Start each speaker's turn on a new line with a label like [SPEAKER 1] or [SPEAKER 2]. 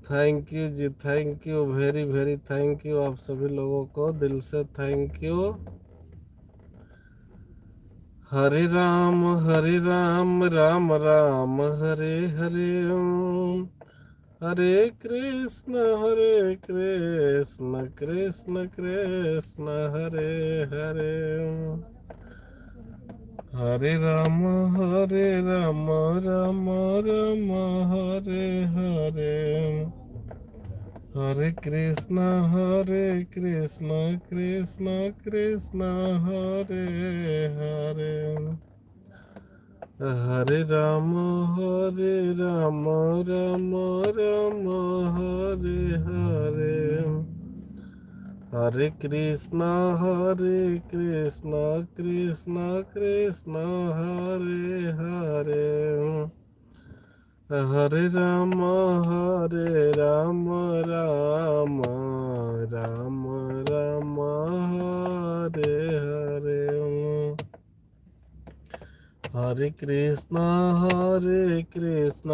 [SPEAKER 1] Thank you जी, thank you, very very thank you आप सभी लोगों को, दिल से थैंक यू। हरे राम राम राम हरे हरे, हरे कृष्ण कृष्ण कृष्ण हरे हरे। हरे राम राम राम हरे हरे, हरे कृष्ण कृष्ण कृष्ण हरे हरे। हरे राम राम राम हरे हरे, हरे कृष्ण कृष्ण कृष्ण हरे हरे। हरे राम राम राम राम राम हरे हरे, हरे कृष्ण कृष्ण